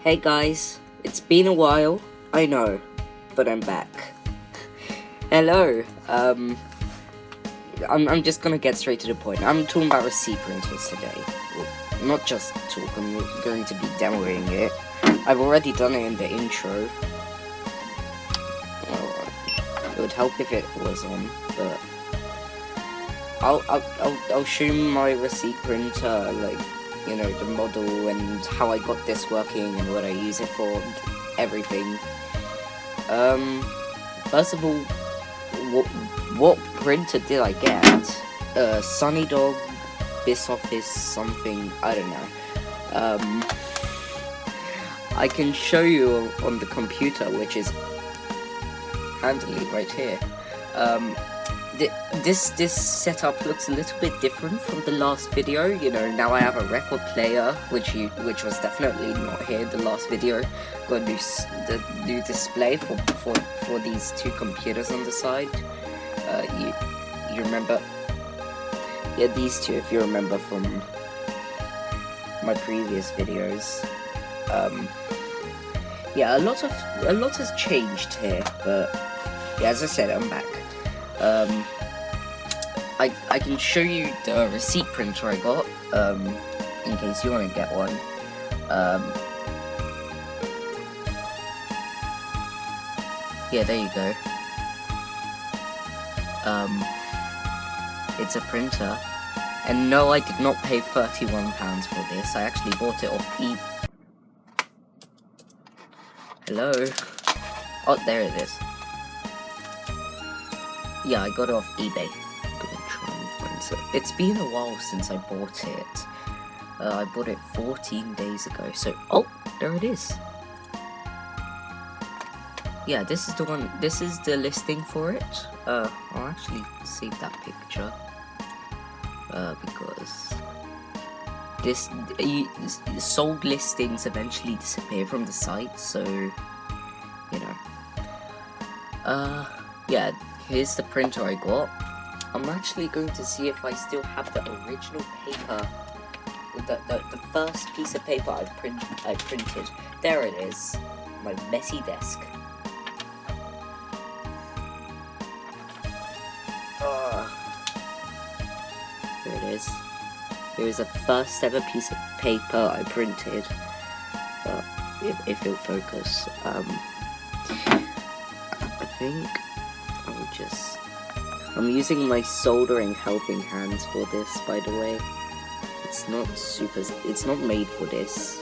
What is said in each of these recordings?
Hey guys, it's been a while, I know, but I'm back. Hello, I'm just gonna get straight to the point. I'm talking about receipt printers today. Well, not just talk, I'm going to be demoing it. I've already done it in the intro. It would help if it was on, but I'll show you my receipt printer, like, you know, the model and how I got this working and what I use it for, and everything. First of all, what printer did I get? Sunnydog, BizOffice, something, I don't know. I can show you on the computer, which is handily right here. This setup looks a little bit different from the last video. You know, now I have a record player, which was definitely not here in the last video. Got a new display for these two computers on the side. You remember? Yeah, these two, if you remember from my previous videos. Yeah, a lot has changed here, but yeah, as I said, I'm back. I can show you the receipt printer I got, in case you want to get one. Yeah, there you go. It's a printer. And no, I did not pay £31 for this. I actually bought it off eBay. Hello? Oh, there it is. Yeah, I got it off eBay. It's been a while since I bought it. I bought it 14 days ago, so... Oh, there it is. Yeah, this is the one, this is the listing for it. I'll actually save that picture. Because... sold listings eventually disappear from the site, so... You know. Yeah, here's the printer I got. I'm actually going to see if I still have the original paper, the first piece of paper I printed. There it is, my messy desk. There it is. Here is the first ever piece of paper I printed. If it'll focus, I think I'll just. I'm using my soldering helping hands for this, by the way. It's not made for this.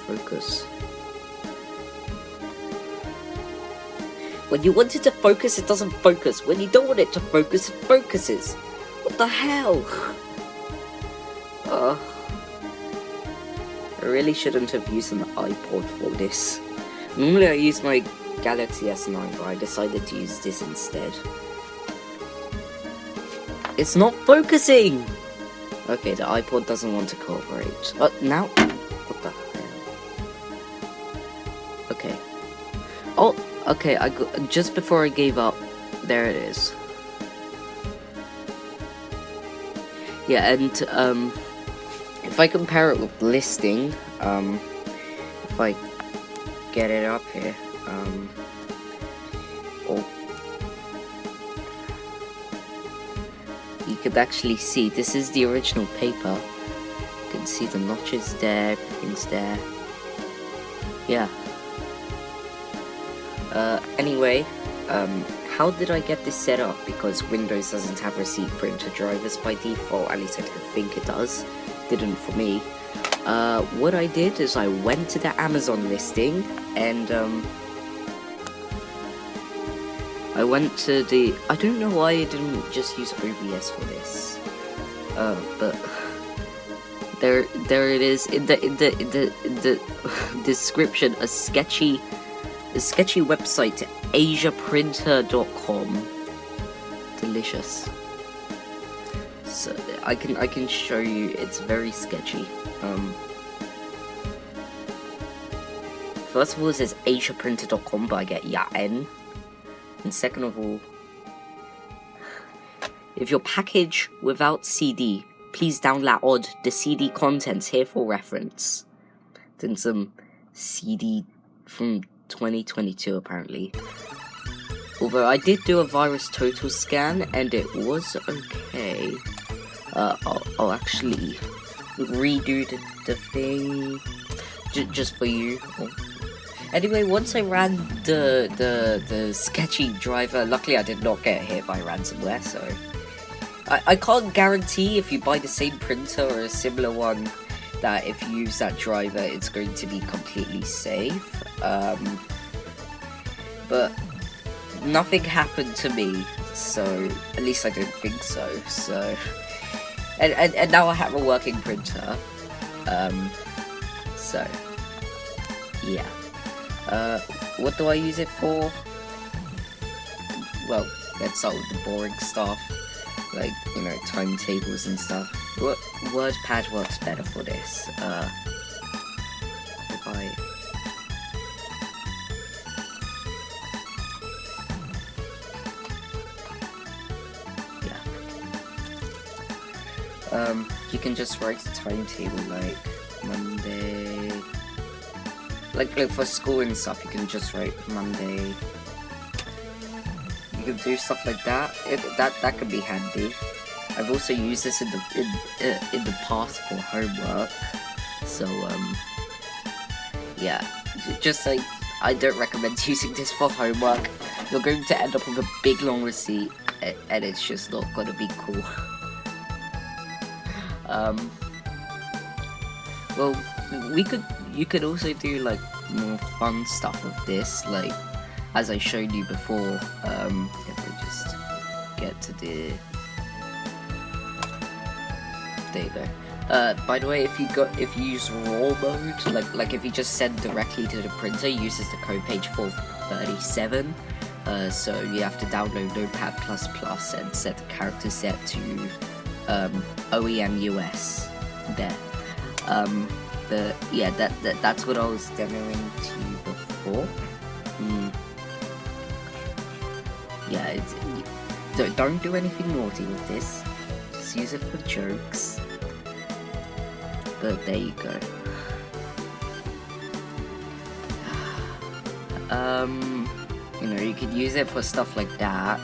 Focus. When you want it to focus, it doesn't focus. When you don't want it to focus, it focuses. What the hell? I really shouldn't have used an iPod for this. Normally I use my Galaxy S9, but I decided to use this instead. It's not focusing! Okay, the iPod doesn't want to cooperate. Now? What the hell? Okay. Oh, okay, just before I gave up, there it is. Yeah, and, if I compare it with listing, if I get it up here, you could actually see this is the original paper. You can see the notches there, everything's there. Yeah. Anyway, how did I get this set up? Because Windows doesn't have receipt printer drivers by default, at least I don't think it does. Didn't for me. What I did is I went to the Amazon listing and I went to the. I don't know why I didn't just use OBS for this, but there it is in the description. A sketchy website, asiaprinter.com. Delicious. So I can show you. It's very sketchy. First of all, it says asiaprinter.com, but I get N. And second of all, if your package without CD please download the CD contents here for reference. Then some CD from 2022 apparently. Although I did do a virus total scan and it was okay. I'll actually redo the thing just for you. Anyway, once I ran the sketchy driver, luckily I did not get hit by ransomware, so I can't guarantee if you buy the same printer or a similar one that if you use that driver it's going to be completely safe. But nothing happened to me, so at least I don't think so. So and now I have a working printer. So yeah. What do I use it for? Well, let's start with the boring stuff, like, you know, timetables and stuff. WordPad works better for this. If I... Yeah. You can just write a timetable like Monday... Like for school and stuff, you can just write Monday. You can do stuff like that. That could be handy. I've also used this in the past for homework. So yeah, just like I don't recommend using this for homework. You're going to end up with a big long receipt, and it's just not gonna be cool. Well, you could also do like more fun stuff with this, like as I showed you before. If we just get to the, there you go. By the way, if you use raw mode, like if you just send directly to the printer, it uses the code page 437. So you have to download Notepad++ and set the character set to OEM US there. Yeah, that's what I was demoing to you before. Yeah, don't do anything naughty with this. Just use it for jokes. But there you go. You know, you could use it for stuff like that.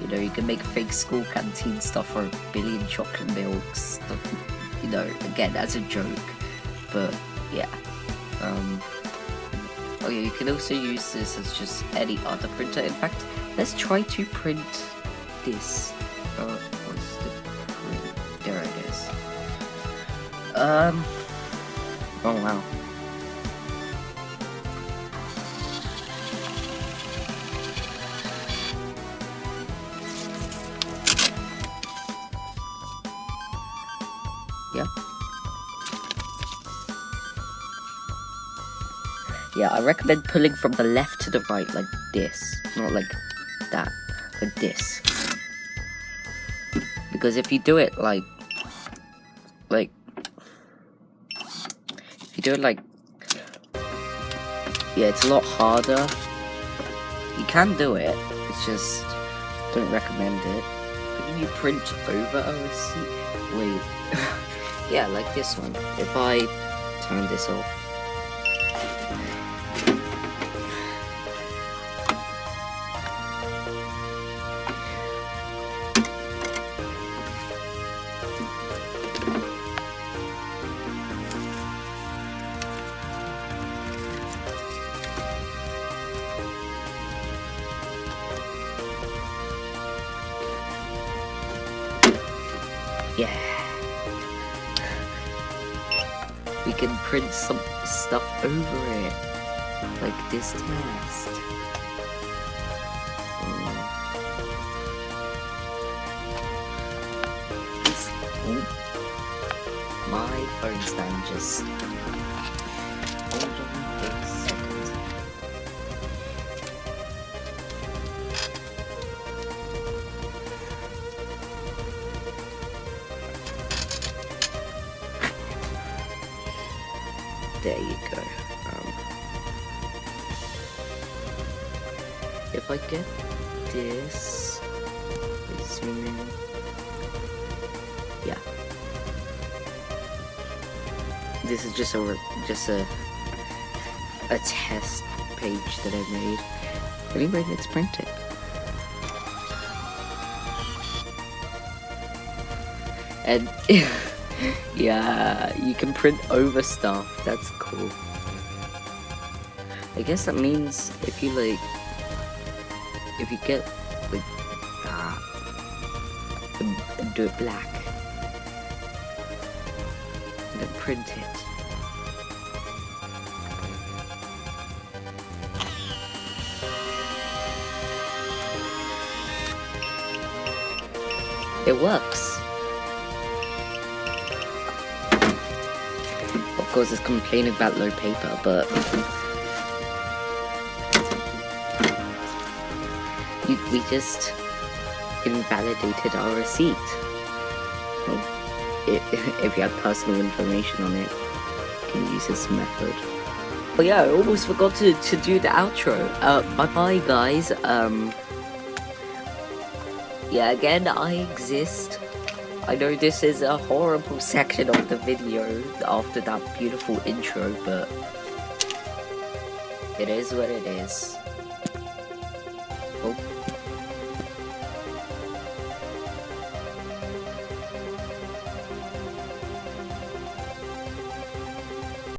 You know, you can make fake school canteen stuff for a billion chocolate milks. You know, again, as a joke, but yeah. Oh yeah, you can also use this as just any other printer. In fact, let's try to print this. What's the print? There it is. Oh wow. Yeah. Yeah, I recommend pulling from the left to the right like this, not like that, like this. Because if you do it like if you do it like, yeah, it's a lot harder. You can do it, it's just don't recommend it. But then you print over a receipt. Wait. Yeah, like this one. If I turn this off. Yeah. We can print some stuff over it, like this test. Oh. My phone stand just... Hold on a second. There you go. If I get this, zoom in. yeah. This is just a test page that I made. Anyway, let's print it. And yeah, you can print over stuff. That's cool. I guess that means if you get like that and do it black and then print it. It works. Of course, it's complaining about low paper, but we just invalidated our receipt. Well, if you have personal information on it, you can use this method. But yeah, I almost forgot to do the outro. Bye-bye, guys. Yeah, again, I exist. I know this is a horrible section of the video after that beautiful intro, but it is what it is. Oh.